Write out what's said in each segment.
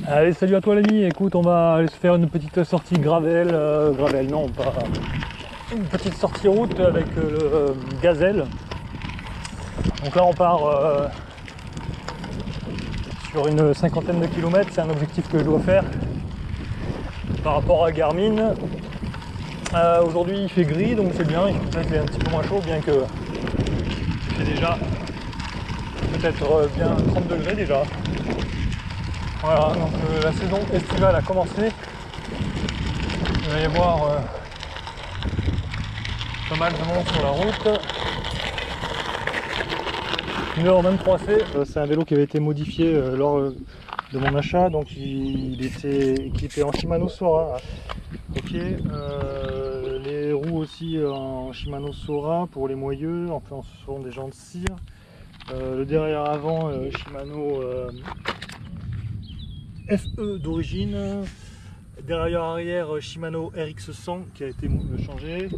Allez, salut à toi l'ami, écoute, on va aller se faire une petite sortie gravel, non, pas une petite sortie route avec le Gazelle. Donc là on part sur une cinquantaine de kilomètres, c'est un objectif que je dois faire par rapport à Garmin. Aujourd'hui il fait gris, donc c'est bien, il fait un petit peu moins chaud, bien que il fait déjà peut-être bien 30 degrés déjà. Voilà, donc la saison estivale a commencé. Il va y avoir pas mal de monde sur la route. 1h23C, c'est un vélo qui avait été modifié lors de mon achat, donc il était équipé en Shimano Sora. Ok, les roues aussi en Shimano Sora pour les moyeux, enfin ce sont des jantes cire. Le derrière avant Shimano FE d'origine, derrière arrière Shimano RX100 qui a été changé,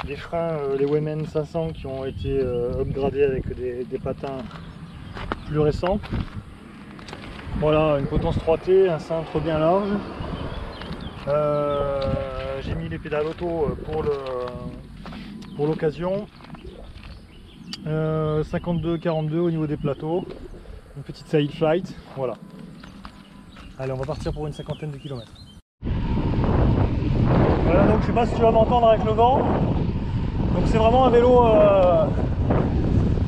les freins les Wemen 500 qui ont été upgradés avec des patins plus récents. Voilà, une potence 3T, un cintre bien large. J'ai mis les pédales auto pour l'occasion. 52-42 au niveau des plateaux, une petite side flight, voilà. Allez, on va partir pour une cinquantaine de kilomètres. Voilà, donc je sais pas si tu vas m'entendre avec le vent. Donc c'est vraiment un vélo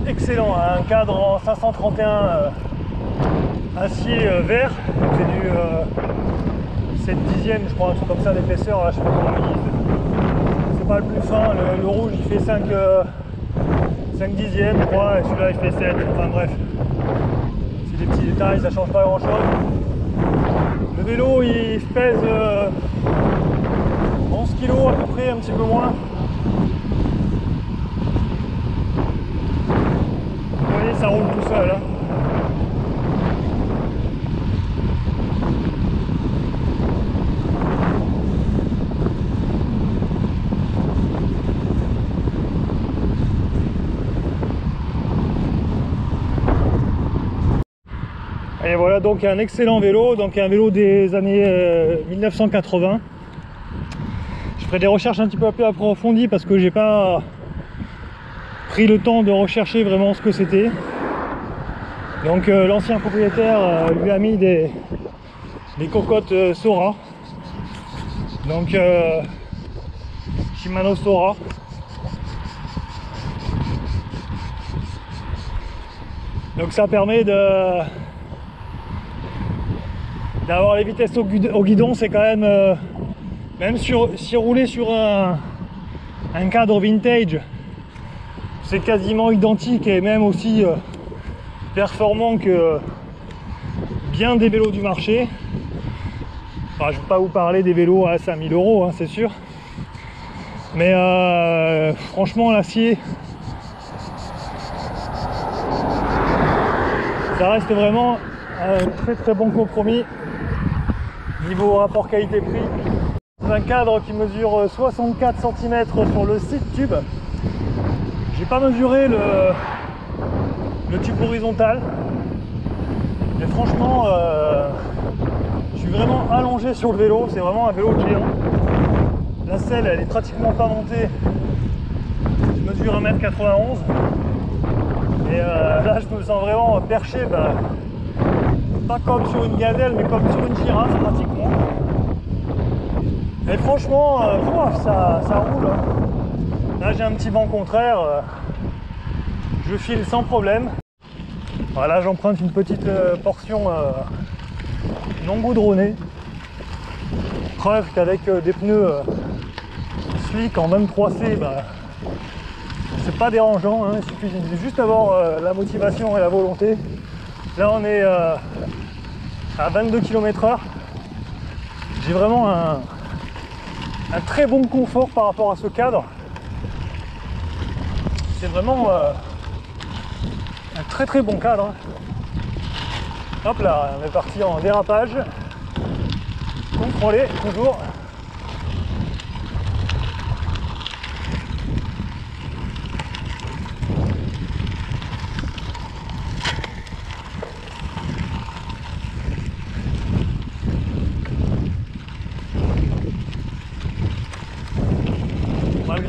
excellent, hein, un cadre en 531 acier vert. C'est du 7 dixièmes, je crois, un truc comme ça d'épaisseur, là je sais pas comment ils disent. C'est pas le plus fin, le rouge il fait 5 dixièmes je crois, et celui-là il fait 7, enfin bref. C'est des petits détails, ça change pas grand chose. Le vélo il pèse 11 kg à peu près, un petit peu moins. Vous voyez, ça roule tout seul. Hein. Et voilà donc un excellent vélo, donc un vélo des années 1980. Je ferai des recherches un petit peu plus approfondies parce que j'ai pas pris le temps de rechercher vraiment ce que c'était. Donc l'ancien propriétaire lui a mis des cocottes Sora. Donc Shimano Sora. Donc ça permet d'avoir les vitesses au guidon, c'est quand même même si rouler sur un cadre vintage, c'est quasiment identique et même aussi performant que bien des vélos du marché. Enfin, je ne vais pas vous parler des vélos à 5000 €, hein, c'est sûr, mais franchement l'acier ça reste vraiment un très très bon compromis niveau rapport qualité-prix. C'est un cadre qui mesure 64 cm sur le site tube. J'ai pas mesuré le tube horizontal, mais franchement je suis vraiment allongé sur le vélo, c'est vraiment un vélo géant. La selle elle est pratiquement pas montée, je mesure 1m91 et là je me sens vraiment perché, pas comme sur une gazelle mais comme sur une girafe pratiquement. Et franchement ça roule. Là j'ai un petit vent contraire, je file sans problème. Voilà, j'emprunte une petite portion non goudronnée. Preuve qu'avec des pneus slick en 23C, c'est pas dérangeant, hein. Il suffit juste d'avoir la motivation et la volonté. Là on est à 22 km/h. J'ai vraiment un très bon confort par rapport à ce cadre. C'est vraiment un très très bon cadre. Hop là, on est parti en dérapage. Contrôlé toujours.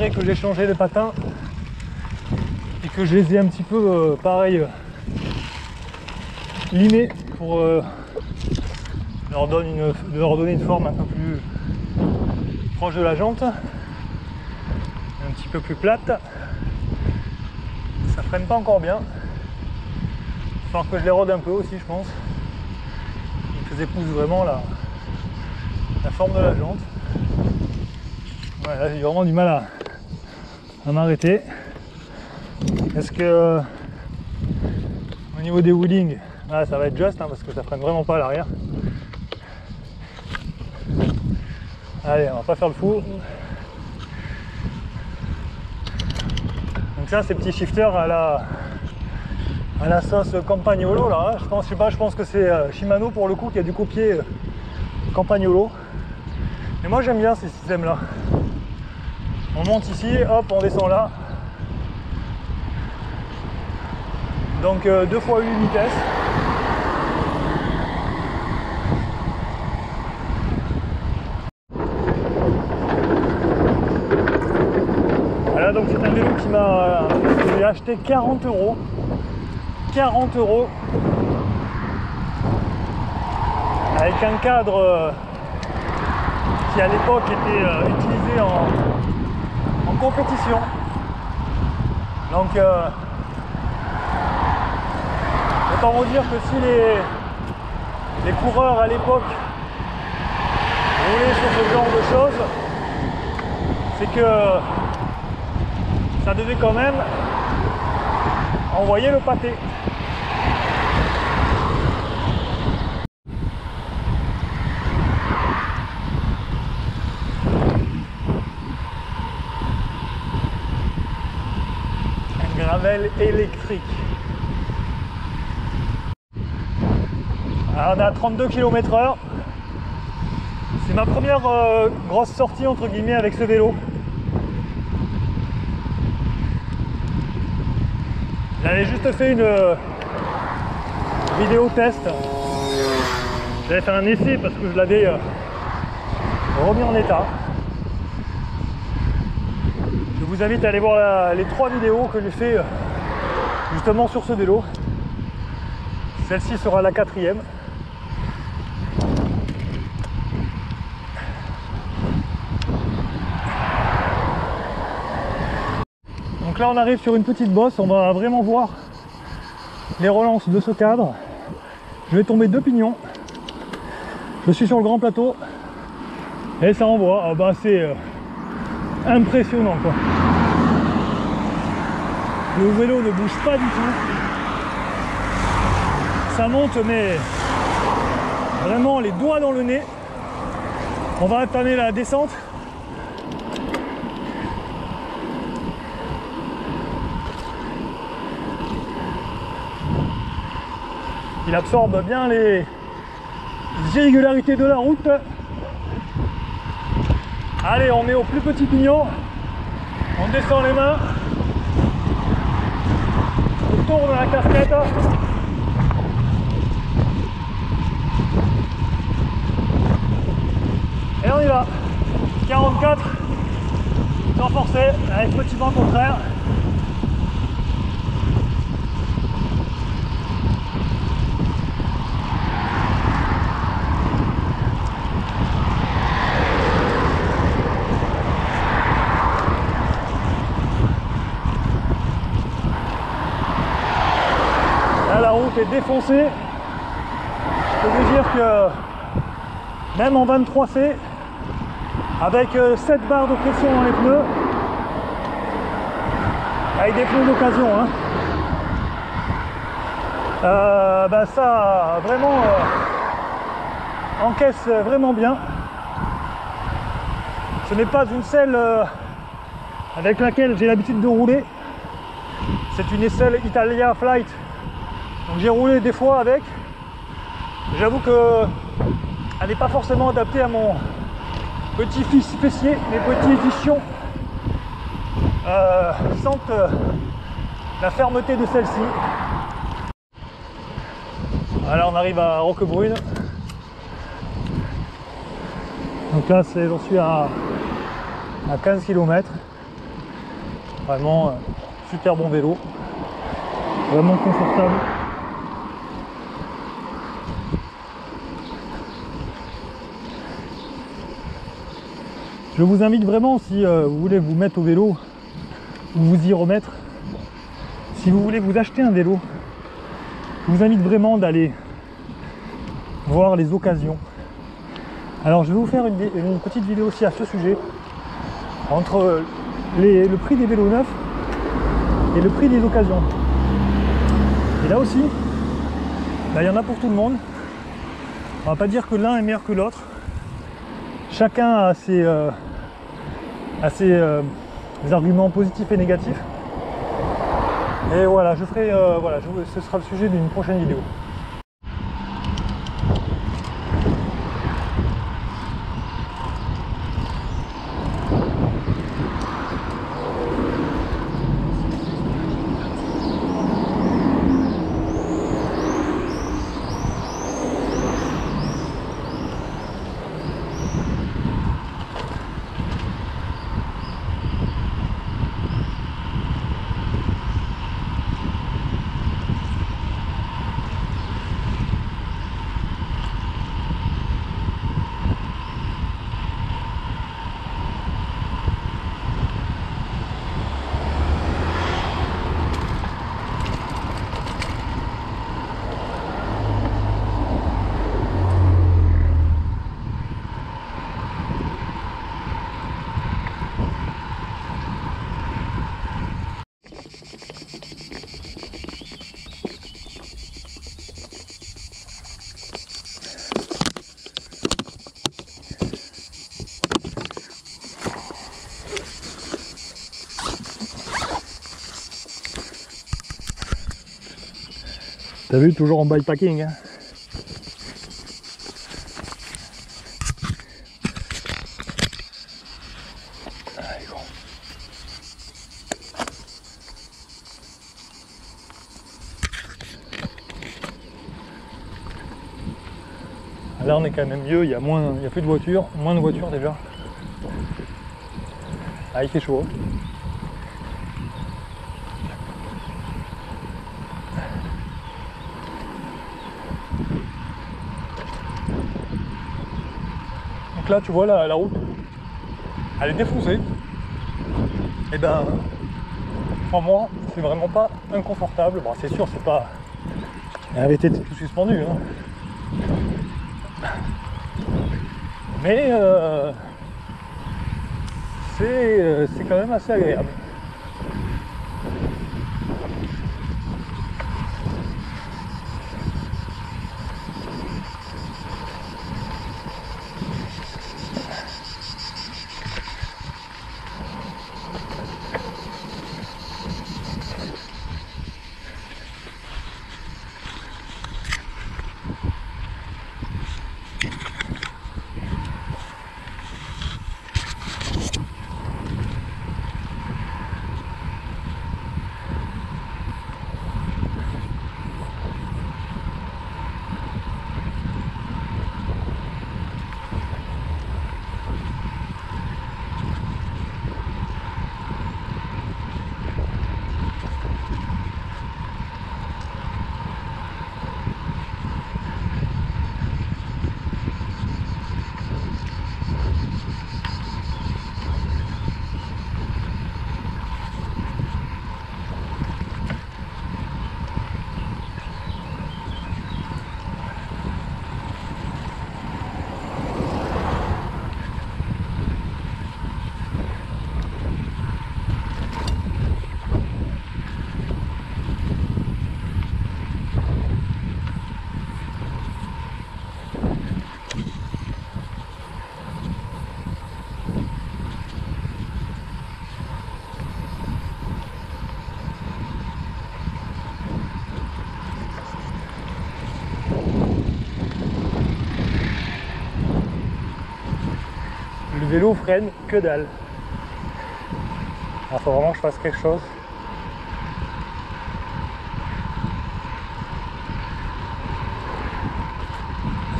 malgré que j'ai changé les patins et que je les ai un petit peu pareil limés pour leur donner une forme un peu plus proche de la jante, un petit peu plus plate. Ça freine pas encore bien. Il va falloir que je les rôde un peu aussi, je pense, et que j'épouse vraiment la forme de la jante. Ouais, là j'ai vraiment du mal à m'arrêter. Est-ce que au niveau des wheelings, là ça va être juste, hein, parce que ça freine vraiment pas à l'arrière. Allez, on va pas faire le fou. Donc ça, ces petits shifters à la sauce Campagnolo là, je pense que c'est Shimano pour le coup qui a dû copier Campagnolo. Mais moi j'aime bien ces systèmes là. On monte ici, hop, on descend là. Donc 2 x 8 vitesses. Voilà, donc c'est un vélo que j'ai acheté 40 €. 40 € avec un cadre qui à l'époque était utilisé en compétition. Donc autant vous dire que si les coureurs à l'époque roulaient sur ce genre de choses, c'est que ça devait quand même envoyer le pâté. Gravel électrique. Alors on est à 32 km/h. C'est ma première grosse sortie entre guillemets avec ce vélo. J'avais juste fait une vidéo test. J'avais fait un essai parce que je l'avais remis en état. Je vous invite à aller voir les 3 vidéos que j'ai fait justement sur ce vélo. Celle-ci sera la 4e. Donc là on arrive sur une petite bosse, on va vraiment voir les relances de ce cadre. Je vais tomber 2 pignons. Je suis sur le grand plateau et ça envoie. Ah bah c'est impressionnant quoi. Le vélo ne bouge pas du tout. Ça monte mais vraiment les doigts dans le nez. On va entamer la descente. Il absorbe bien les irrégularités de la route. Allez, on met au plus petit pignon. On descend les mains. On tourne la casquette. Et on y va. 44. Sans forcer, avec petit vent contraire. La route est défoncée. Je peux vous dire que même en 23C, avec 7 barres de pression dans les pneus, avec des pneus d'occasion, hein, ben ça vraiment encaisse vraiment bien. Ce n'est pas une selle avec laquelle j'ai l'habitude de rouler. C'est une aisselle Italia Flight. Donc j'ai roulé des fois avec. J'avoue que elle n'est pas forcément adaptée à mon petit fessier. Mes petits ischions sentent la fermeté de celle-ci. Alors on arrive à Roquebrune. Donc là j'en suis à 15 km. Vraiment super bon vélo, vraiment confortable. Je vous invite vraiment, si vous voulez vous mettre au vélo ou vous y remettre, si vous voulez vous acheter un vélo, je vous invite vraiment d'aller voir les occasions. Alors je vais vous faire une petite vidéo aussi à ce sujet, entre le prix des vélos neufs et le prix des occasions. Et là aussi, il y en a pour tout le monde. On va pas dire que l'un est meilleur que l'autre. Chacun a ses arguments positifs et négatifs. Et voilà, je ferai, ce sera le sujet d'une prochaine vidéo. T'as vu, toujours en bikepacking, hein. Allez, gros. Là on est quand même mieux, il y a plus de voitures, moins de voitures déjà. Ah, il fait chaud. Donc là tu vois la route, elle est défoncée. Et ben pour moi c'est vraiment pas inconfortable. Bon, c'est sûr, c'est pas un VTT tout suspendu, hein. Mais c'est quand même assez agréable. Le vélo freine que dalle. Il faut vraiment que je fasse quelque chose.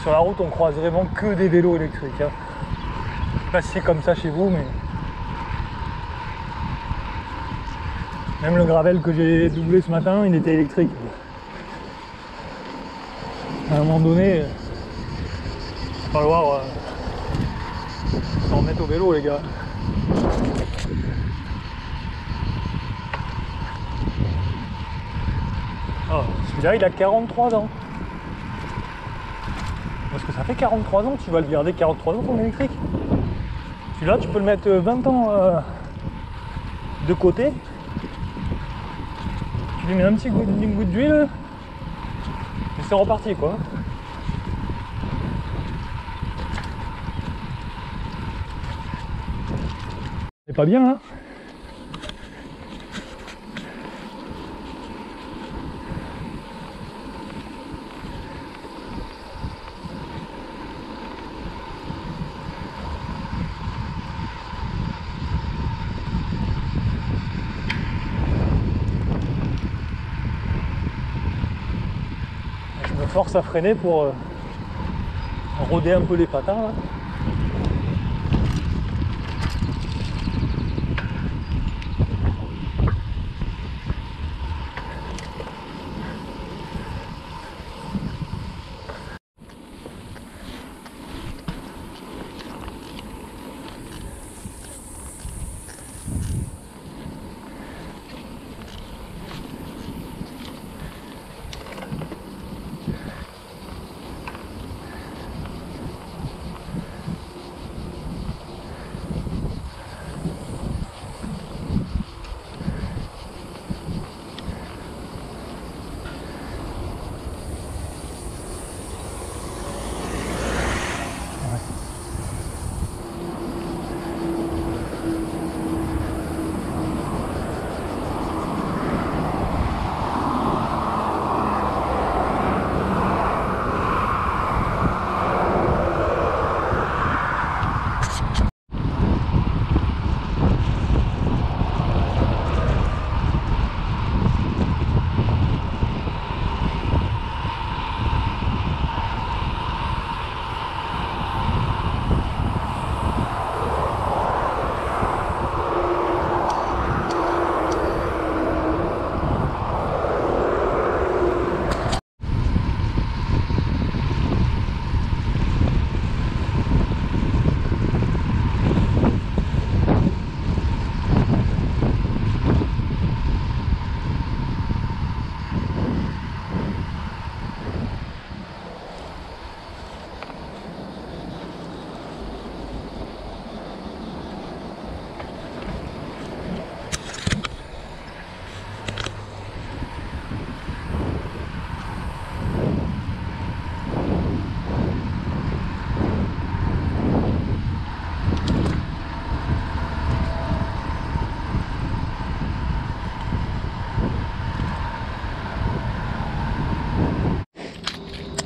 Sur la route, on croise vraiment que des vélos électriques, hein. Je sais pas si c'est comme ça chez vous, mais Même le gravel que j'ai doublé ce matin, il était électrique. À un moment donné, il va falloir s'en remettre au vélo, les gars. Oh, celui-là, il a 43 ans. Parce que ça fait 43 ans, tu vas le garder 43 ans ton électrique. Celui-là, tu peux le mettre 20 ans de côté. Tu lui mets un petit une goutte d'huile et c'est reparti quoi. C'est pas bien là. Je me force à freiner pour rôder un peu les patins là.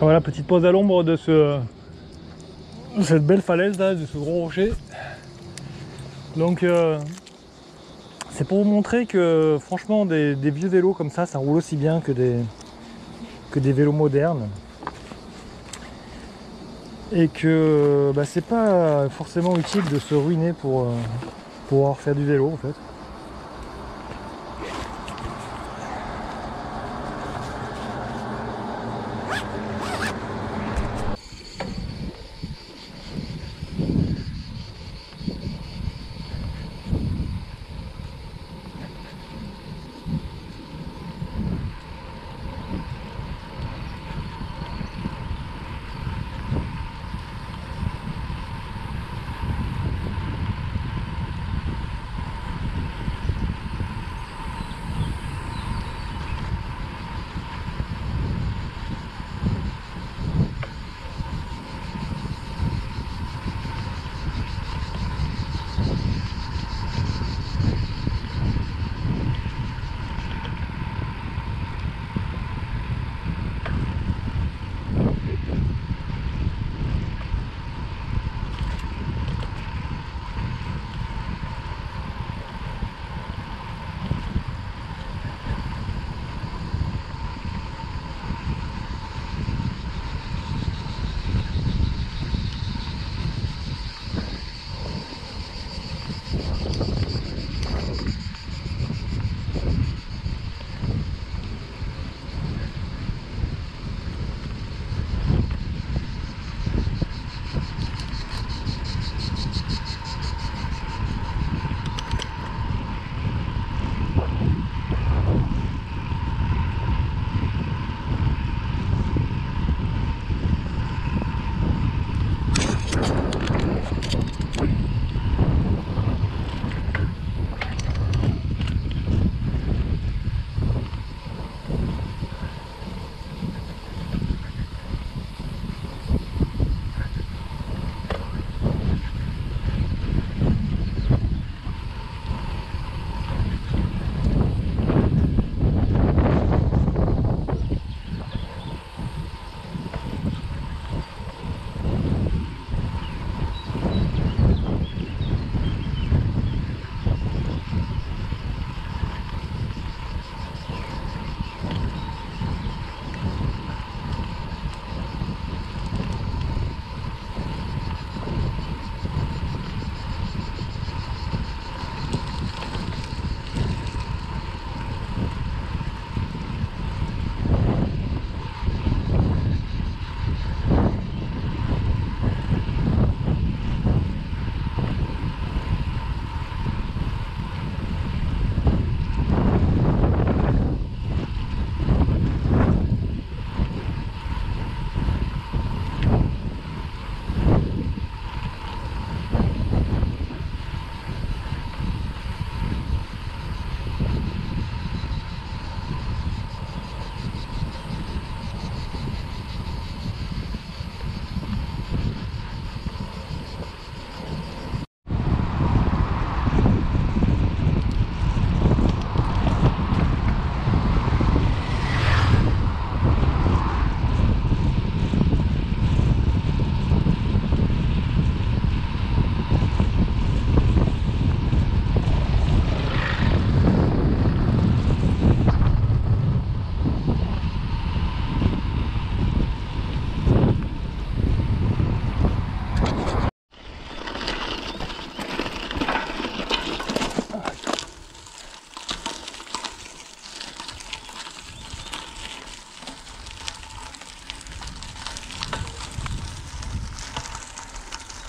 Voilà, petite pause à l'ombre de cette belle falaise là, de ce gros rocher. Donc c'est pour vous montrer que franchement des vieux vélos comme ça roule aussi bien que des vélos modernes. Et que bah, c'est pas forcément utile de se ruiner pour pouvoir faire du vélo en fait.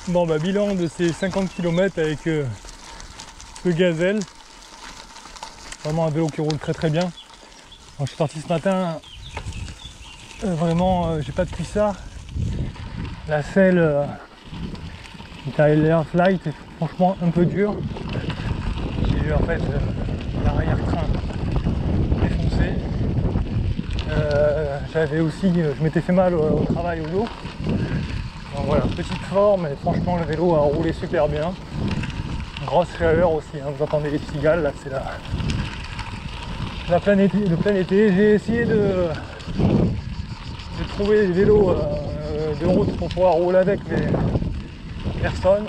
Bon bah bilan de ces 50 km avec ce Gazelle. Vraiment un vélo qui roule très très bien. Quand je suis parti ce matin, vraiment j'ai pas de cuissard. La selle l'air flight est franchement un peu dur. J'ai eu en fait l'arrière-train défoncé. J'avais aussi, je m'étais fait mal au travail au dos. Donc voilà, petite forme, et franchement le vélo a roulé super bien. Grosse chaleur aussi, hein, vous entendez les cigales, là c'est le plein été. J'ai essayé de trouver des vélos de route pour pouvoir rouler avec, mais personne.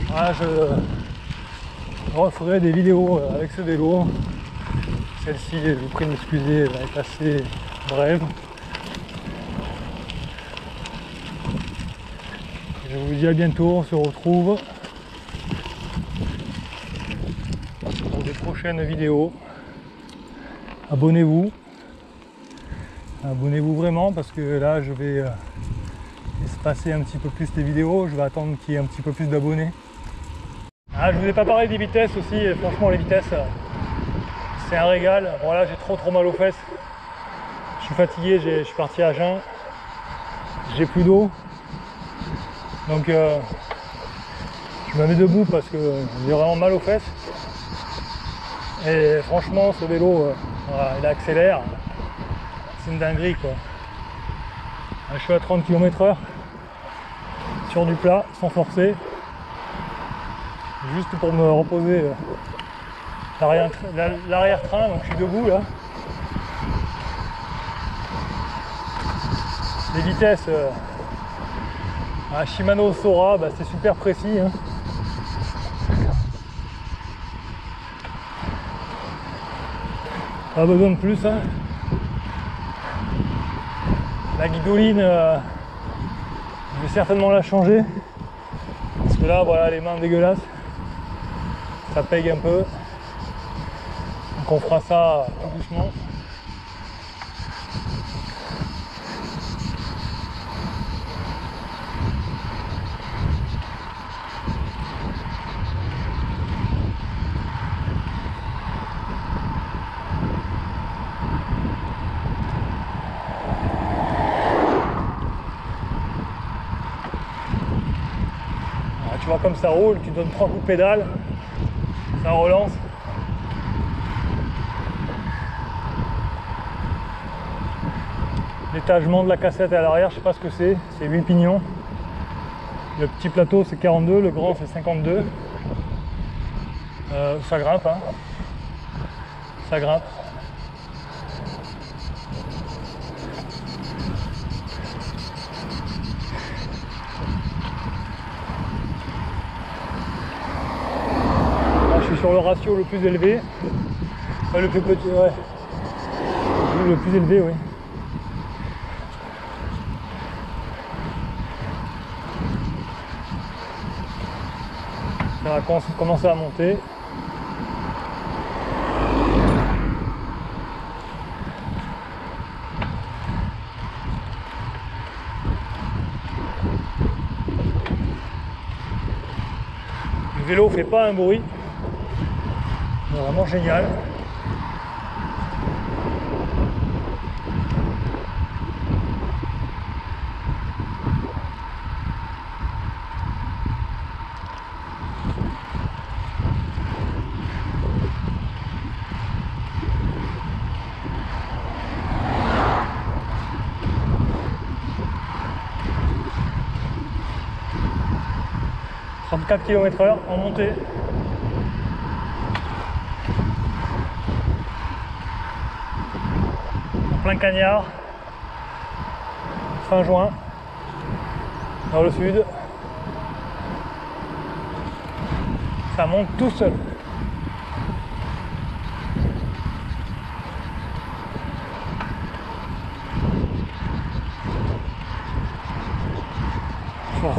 Voilà, je referai des vidéos avec ce vélo. Celle-ci, je vous prie de m'excuser, elle va être assez brève. Je vous dis à bientôt, on se retrouve pour des prochaines vidéos. Abonnez-vous. Abonnez-vous vraiment parce que là je vais espacer un petit peu plus les vidéos. Je vais attendre qu'il y ait un petit peu plus d'abonnés. Ah, je vous ai pas parlé des vitesses aussi. Et franchement les vitesses c'est un régal. Bon là j'ai trop mal aux fesses. Je suis fatigué, je suis parti à jeun. J'ai plus d'eau. Donc je me mets debout parce que j'ai vraiment mal aux fesses. Et franchement ce vélo il accélère. C'est une dinguerie quoi. Je suis à 30 km/h sur du plat sans forcer. Juste pour me reposer l'arrière-train, donc je suis debout là. Les vitesses à Shimano Sora, bah, c'est super précis. Hein. Pas besoin de plus. Hein. La guidoline, je vais certainement la changer. Parce que là, voilà, les mains dégueulasses. Ça pègue un peu. Donc on fera ça tout doucement. Tu vois comme ça roule, tu donnes 3 coups de pédale, ça relance. L'étagement de la cassette à l'arrière, je sais pas ce que c'est 8 pignons. Le petit plateau c'est 42, le grand c'est 52. Ça grimpe, hein. Ça grimpe. Je suis sur le ratio le plus élevé, le plus petit, ouais, le plus élevé, oui. Ça va commencer à monter. Le vélo fait pas un bruit. Vraiment génial. « 34 km/h en montée. Plein cagnard, fin juin, dans le sud, ça monte tout seul.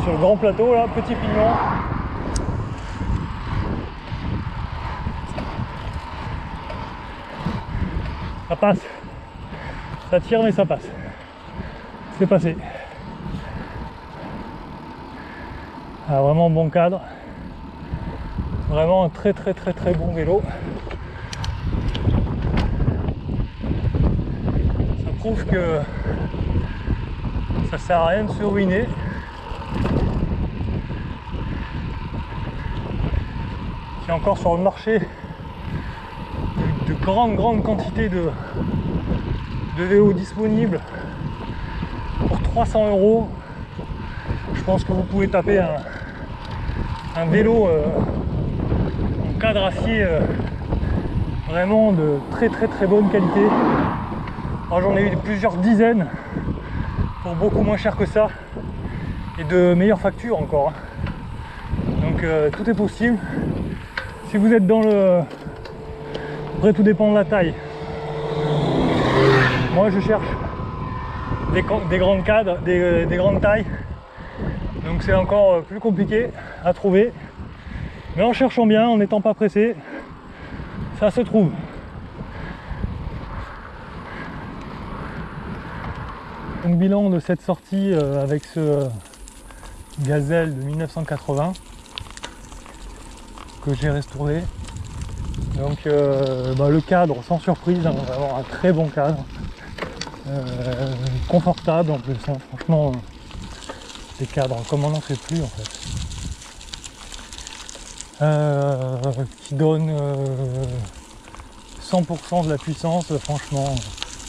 Sur le grand plateau là, petit pignon. Ça passe. Ça tire mais ça passe. C'est passé. Ah, vraiment bon cadre, vraiment un très bon vélo. Ça prouve que ça sert à rien de se ruiner. Il y a encore sur le marché de grandes quantités de vélos disponibles pour 300 €. Je pense que vous pouvez taper un vélo en cadre acier vraiment de très bonne qualité. J'en ai eu plusieurs dizaines pour beaucoup moins cher que ça et de meilleures factures encore. Donc tout est possible. Si vous êtes dans le... Après tout dépend de la taille. Moi je cherche des grandes cadres, des grandes tailles. Donc c'est encore plus compliqué à trouver. Mais en cherchant bien, en n'étant pas pressé, ça se trouve. Donc bilan de cette sortie avec ce Gazelle de 1980 que j'ai restauré. Donc le cadre sans surprise, hein, vraiment un très bon cadre, confortable en plus, hein, franchement des cadres comme on n'en fait plus en fait, qui donne 100% de la puissance, franchement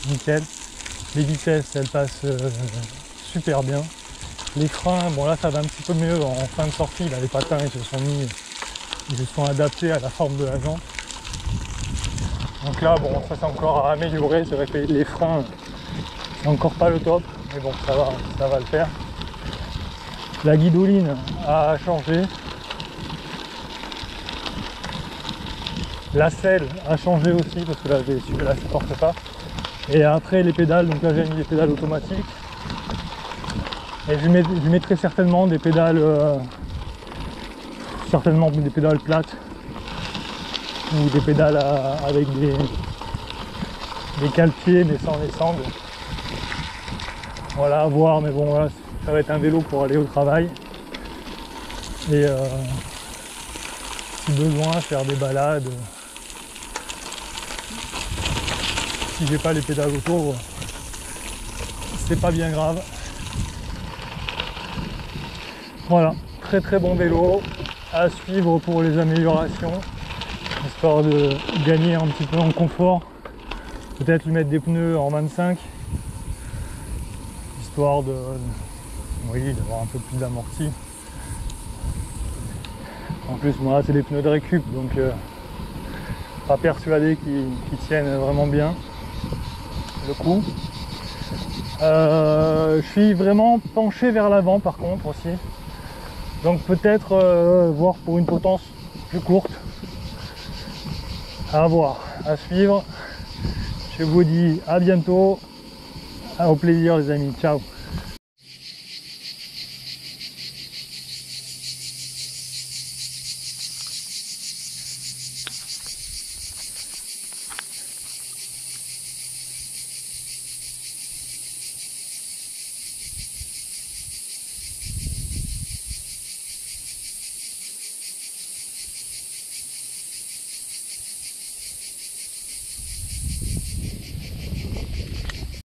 nickel. Les vitesses elles passent super bien. Les freins, bon là ça va un petit peu mieux en fin de sortie, là les patins ils se sont adaptés à la forme de la jante. Donc là bon ça c'est encore à améliorer, c'est vrai que les freins c'est encore pas le top, mais bon ça va le faire. La guidoline a changé. La selle a changé aussi parce que là celui-là ça porte pas. Et après les pédales, donc là j'ai mis des pédales automatiques. Et je mettrai certainement des pédales plates ou des pédales avec des cale-pieds mais sans les sangles. Voilà, à voir, mais bon voilà, ça va être un vélo pour aller au travail. Et si besoin, faire des balades. Si j'ai pas les pédales autour, c'est pas bien grave. Voilà, très bon vélo à suivre pour les améliorations, histoire de gagner un petit peu en confort. Peut-être lui mettre des pneus en 25, histoire d'avoir un peu plus d'amorti. En plus moi c'est des pneus de récup, donc pas persuadé qu'ils tiennent vraiment bien le coup. Je suis vraiment penché vers l'avant par contre aussi. Donc peut-être voir pour une potence plus courte. À voir, à suivre. Je vous dis à bientôt. Au plaisir les amis. Ciao.